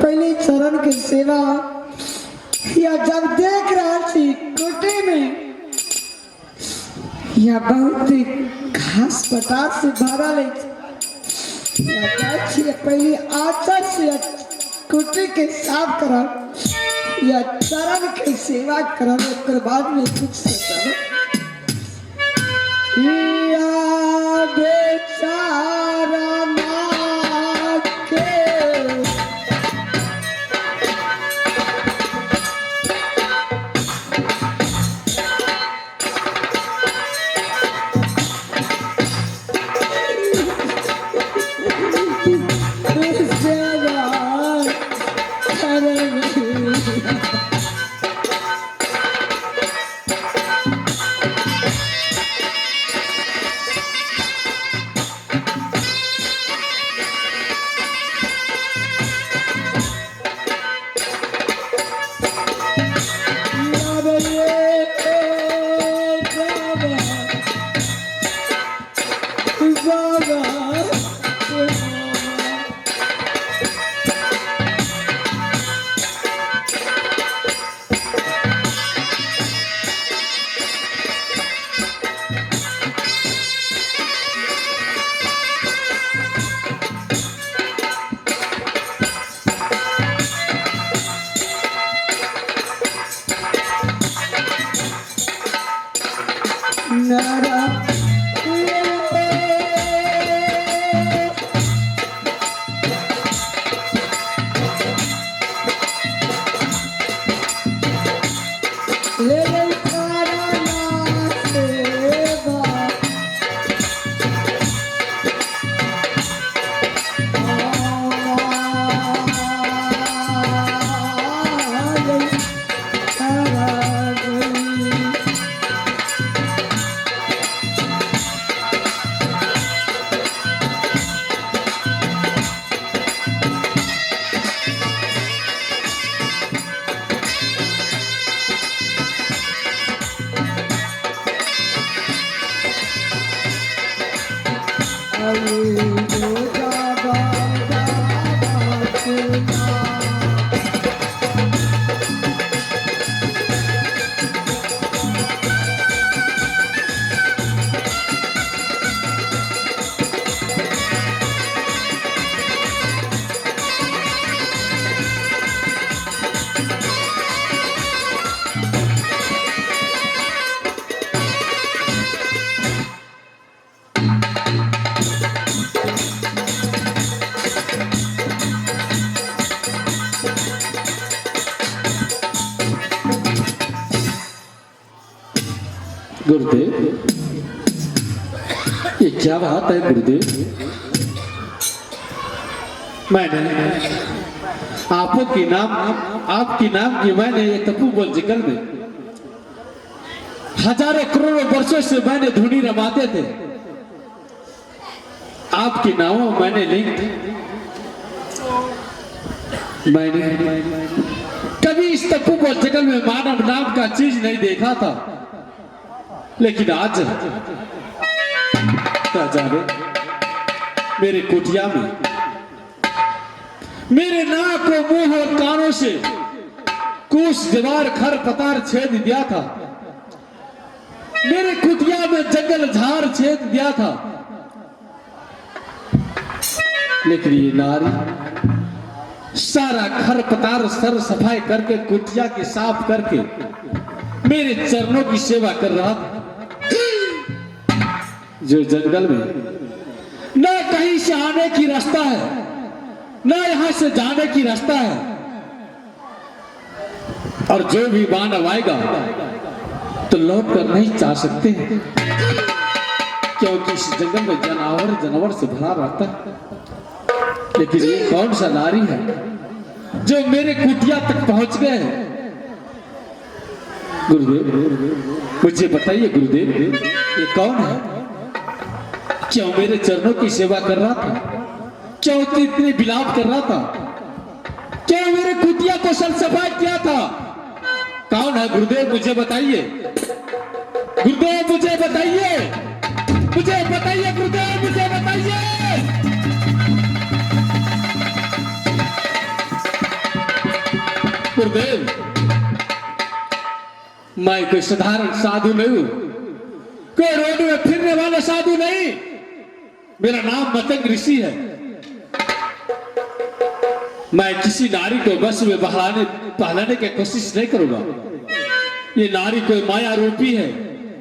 पहले चरण की सेवा या जब देख रहा थी कोटे में या बहुत घास पटार से भरा ले पहले आचर से कोटे के साफ करा या चरण की सेवा करा उसके बाद में कुछ सोचा या बेचारा गुरुदेव, ये क्या बात है गुरुदेव? मैंने आपकी नाम की मैंने ये तपोवन जंगल में हजारों करोड़ों वर्षों से मैंने धुनी रमाते थे। आपकी नामों मैंने लिंक मैंने कभी इस तपोवन जंगल में मानव नाम का चीज नहीं देखा था, लेकिन आज क्या जाने मेरे कुटिया में मेरे नाक को मुंह और कानों से कुछ दीवार खर पतार छेद दिया था, मेरे कुटिया में जंगल झाड़ छेद दिया था, लेकिन ये नारी सारा खर पतार सर सफाई करके कुटिया की साफ करके मेरे चरणों की सेवा कर रहा था। जो जंगल में न कहीं से आने की रास्ता है, न यहां से जाने की रास्ता है, और जो भी मानव आएगा तो लौट कर नहीं जा सकते, क्योंकि इस जंगल में जानवर से भरा रहता है। लेकिन ये कौन सा नारी है जो मेरे कुटिया तक पहुंच गए हैं? गुरुदेव, मुझे बताइए गुरुदेव, ये कौन है? क्यों मेरे चरणों की सेवा कर रहा था? क्यों इतने विलाप कर रहा था? क्यों मेरे कुटिया को सर सफाई किया था? कौन है गुरुदेव? मुझे बताइए गुरुदेव, मुझे बताइए, मुझे बताइए गुरुदेव, मुझे बताइए। गुरुदेव, मैं कोई साधारण साधु नहीं हूं, कोई रोड में फिरने वाला साधु नहीं। मेरा नाम मतंग ऋषि है। मैं किसी नारी को बस में बहलाने की कोशिश नहीं करूंगा। ये नारी कोई माया रूपी है,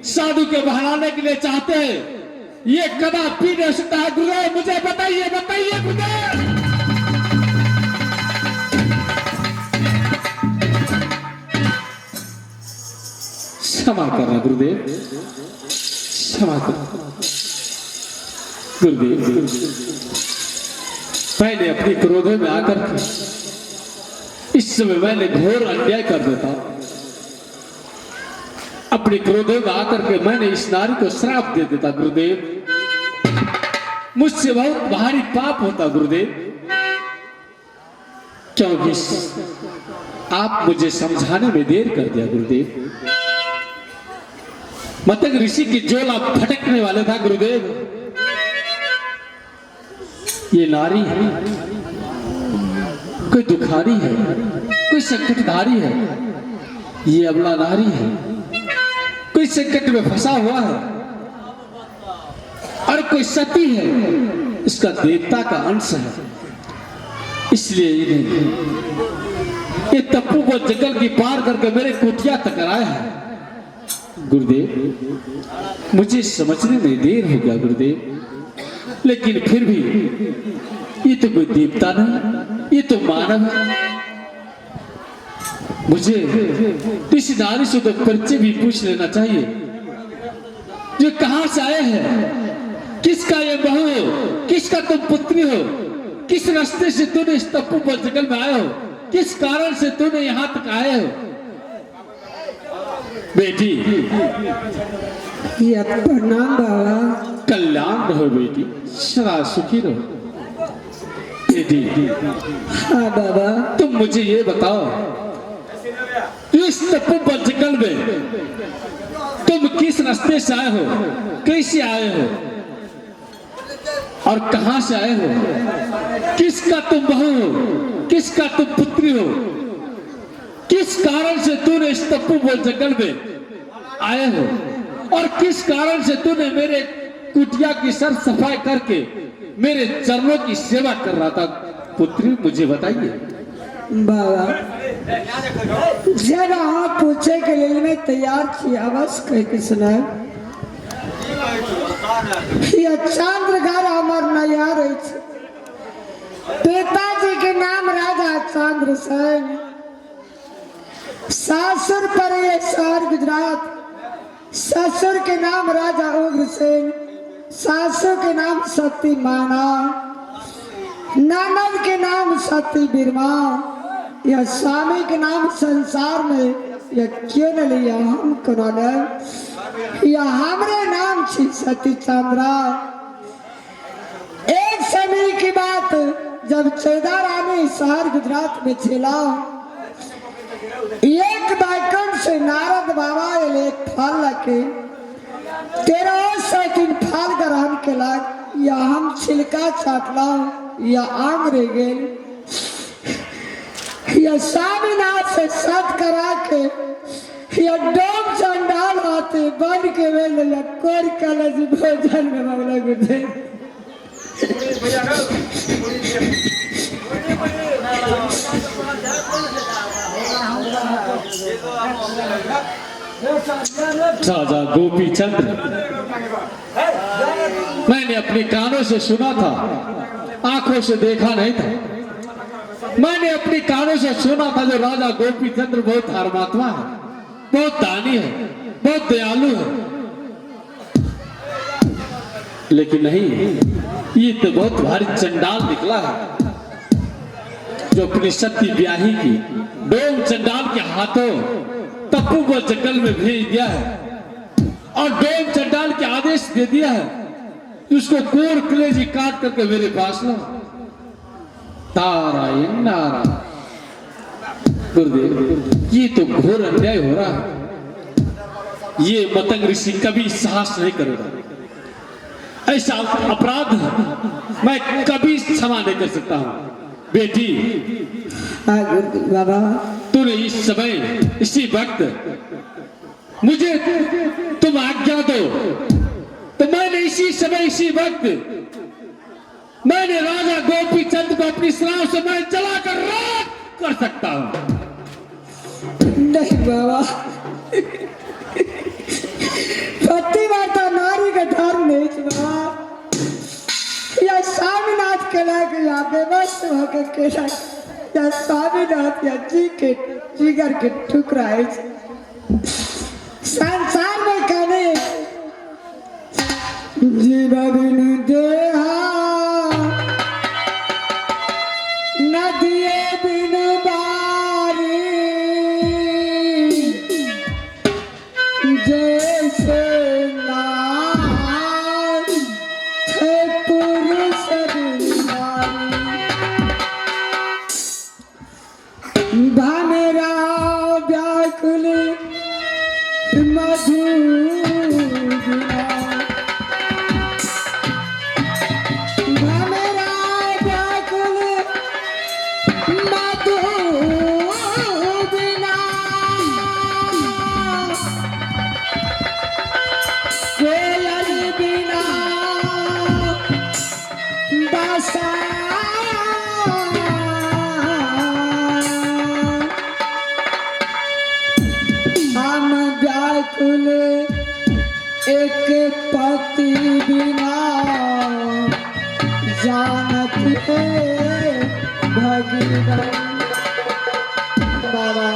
साधु को बहलाने के लिए चाहते हैं। ये कदापि नहीं हो सकता है। गुरुदेव मुझे बताइए, बताइए गुरुदेव। क्षमा करना गुरुदेव, क्षमा करना गुरुदेव। मैंने अपनी क्रोधों में आकर के इस समय मैंने घोर अन्याय कर देता। अपने क्रोधों में आकर के मैंने इस नारी को श्राप दे देता गुरुदेव। मुझसे बहुत भारी पाप होता गुरुदेव, क्योंकि आप मुझे समझाने में देर कर दिया गुरुदेव। मतंग ऋषि की जोला फटकने वाला था गुरुदेव। ये नारी है, कोई दुखारी है, कोई संकटधारी है। ये अबला नारी है, कोई संकट में फंसा हुआ है, और कोई सती है, इसका देवता का अंश है। इसलिए इन्हें ये तप्पू को जंगल की पार करके मेरे कुटिया तक आया है गुरुदेव। मुझे समझने में देर हो गया गुरुदेव, लेकिन फिर भी ये तो कोई देवता नहीं, ये तो मानव है। मुझे इस नारी से तो परिचय भी पूछ लेना चाहिए। ये कहां से आए हैं, किसका ये बहू हो, किसका तुम पुत्री हो, किस रास्ते से तूने इस तप्पू पर जंगल में आए हो, किस कारण से तूने यहां तक आए हो। बेटी प्रणाम बाबा। कल्याण रहो बेटी, सदा सुखी रहो बेटी। हाँ बाबा। तुम मुझे ये बताओ, इस तप्पू पर जंगल में तुम किस रास्ते से आए हो, कैसे आए हो, और कहां से आए हो, किसका तुम बहू हो, किसका तुम पुत्री हो, किस कारण से तूने इस तप्पू पर जंगल में आए हो, और किस कारण से तूने मेरे कुटिया की सर सफाई करके मेरे चरणों की सेवा कर रहा था। पुत्री मुझे बताइए। बाबा जब आप पूछे के लिए मैं तैयार थी, आवाज कह के सुनाए। चंद्र घर हमार नया रही थी। पिताजी के नाम राजा चंद्रसेन, सासुर पर ये शहर गुजरात, ससुर के नाम राजा उग्रसेन, सासू के नाम सती माना, ननद के नाम सती बिरमा। यह स्वामी के नाम संसार में यह क्यों न लिया हमको न, यह हमरे नाम थी सती चंद्रा। एक समय की बात, जब 14 रानी शहर गुजरात में छिला, एक बैकुंठ से नारद बाबा एक फल लगे, 13 सेकंड फल ग्रहण के लाग, या हम छिलका चाटला या आम रह गए, या स्वामीनाथ से सत करा के, या डोम चंडाल आते बन के वेले कोर कलज भोजन में मामला गुजरे। राजा गोपी चंद्र, मैंने अपने कानों से सुना था, आंखों से देखा नहीं था। मैंने अपने कानों से सुना था जो राजा गोपी चंद्र बहुत धर्मात्मा है, बहुत दानी है, बहुत दयालु है। लेकिन नहीं, ये तो बहुत भारी चंडाल निकला है, जो अपनी सती ब्याही की डोम चंडाल के हाथों तप्पू को जंगल में भेज दिया है, और डोम चंडाल के आदेश दे दिया है कि उसको कोर कलेजी काट करके मेरे पास लो। नारायण नारायण। गुरुदेव ये तो घोर अन्याय हो रहा है। ये मतंग ऋषि कभी साहस नहीं करेगा। ऐसा अपराध मैं कभी क्षमा नहीं कर सकता हूं। बेटी बाबा तूने इस समय इसी वक्त मुझे तुम आज्ञा दो तो मैंने इसी समय इसी वक्त मैंने राजा गोपी चंद को अपनी सलाह से मैं जलाकर राख कर सकता हूं। नहीं बाबा, पतिव्रता नारी का धर्म नहीं बाबा। या स्वामीनाथ कहला के या बेबस होकर कहला या स्वामीनाथ या जी के जिगर के ठुकरा है। संसार में कहने जीवन देहा नदिए बिन बारी जैसे नार थे पुरुष भामेरा व्याकुल मधुरा भामेरा व्याकुल मधुबिना कोयल बिना बसा हम व्याकुल एक पति बिना जानत है भगवान। बाबा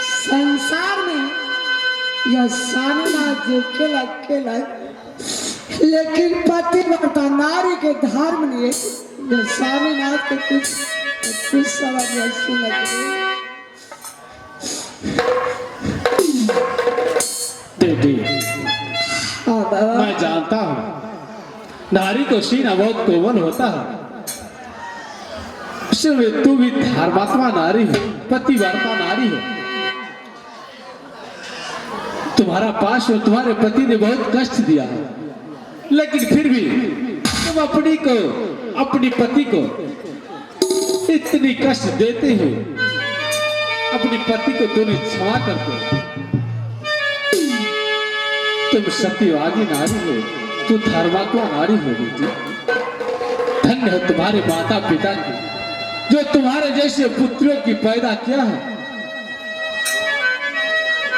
संसार में यह स्वामीनाथ जी केला लेकिन पतिव्रता नारी के धर्म लिए यह स्वामीनाथ के कुछ सवाल सुन बेटी हाँ बाबा, मैं जानता हूं नारी को सीना बहुत कोमल होता है, इसलिए तू भी धर्मात्मा नारी हो, पतिव्रता नारी हो। तुम्हारा पास और तुम्हारे पति ने बहुत कष्ट दिया है, लेकिन फिर भी तुम अपनी पति को इतनी कष्ट देते हो, अपनी पति को तूने क्षमा करते हो। तुम सत्यवादी नारी हो, तू धर्मात्मा नारी हो बेटी। धन्य हो तुम्हारे माता पिता की जो तुम्हारे जैसे पुत्रों की पैदा किया है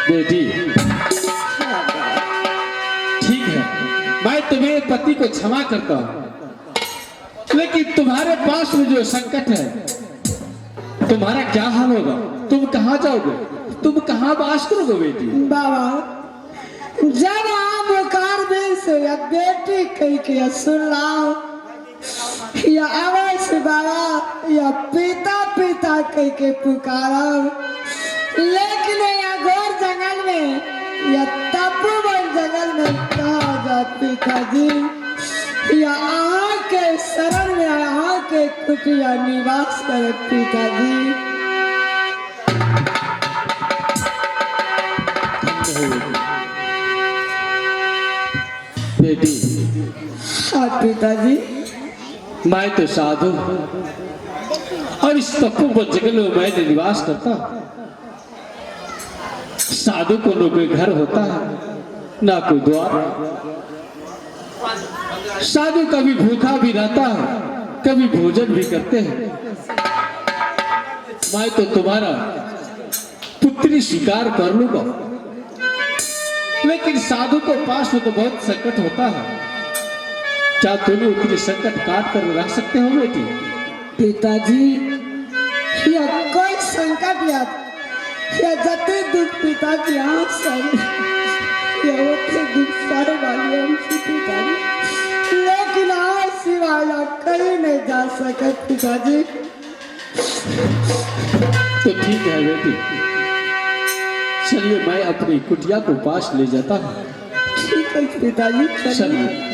बेटी। ठीक है, मैं तुम्हें पति को क्षमा करता हूं, लेकिन तुम्हारे पास में जो संकट है तुम्हारा क्या हाल होगा? तुम कहां जाओगे? तुम कहां वास करोगे बेटी? बाबा जब आप कार से या बेटी कही के सुनलाओ या आवाज बाबा या पिता कही के पुकारा, लेकिन या घोर जंगल में या तपोवन जंगल में कहा जा पिताजी या आहाँ के शरण में आहाँ के कुटिया निवास करे पिताजी। बेटी हाँ पिताजी, मैं तो साधु हूं और इस तपोवन जंगल में मैं निवास करता हूं। साधु को न कोई घर होता है ना कोई द्वार। साधु कभी भूखा भी रहता है, कभी भोजन भी करते हैं। मैं तो तुम्हारा पुत्री स्वीकार कर लूंगा, लेकिन साधु को पास में तो बहुत संकट होता है। क्या तुम्हें उतने संकट काट कर रख सकते हो बेटी? पिताजी या कोई संकट या जते दुख पिता की आंख से या उतने दुख सारे वाली हमसे पिताजी, लेकिन आज सिवाय कहीं नहीं जा सके पिताजी। तो ठीक है बेटी, चलिए मैं अपनी कुटिया को पास ले जाता हूँ। ठीक है पिताजी, चलिए। चलिए।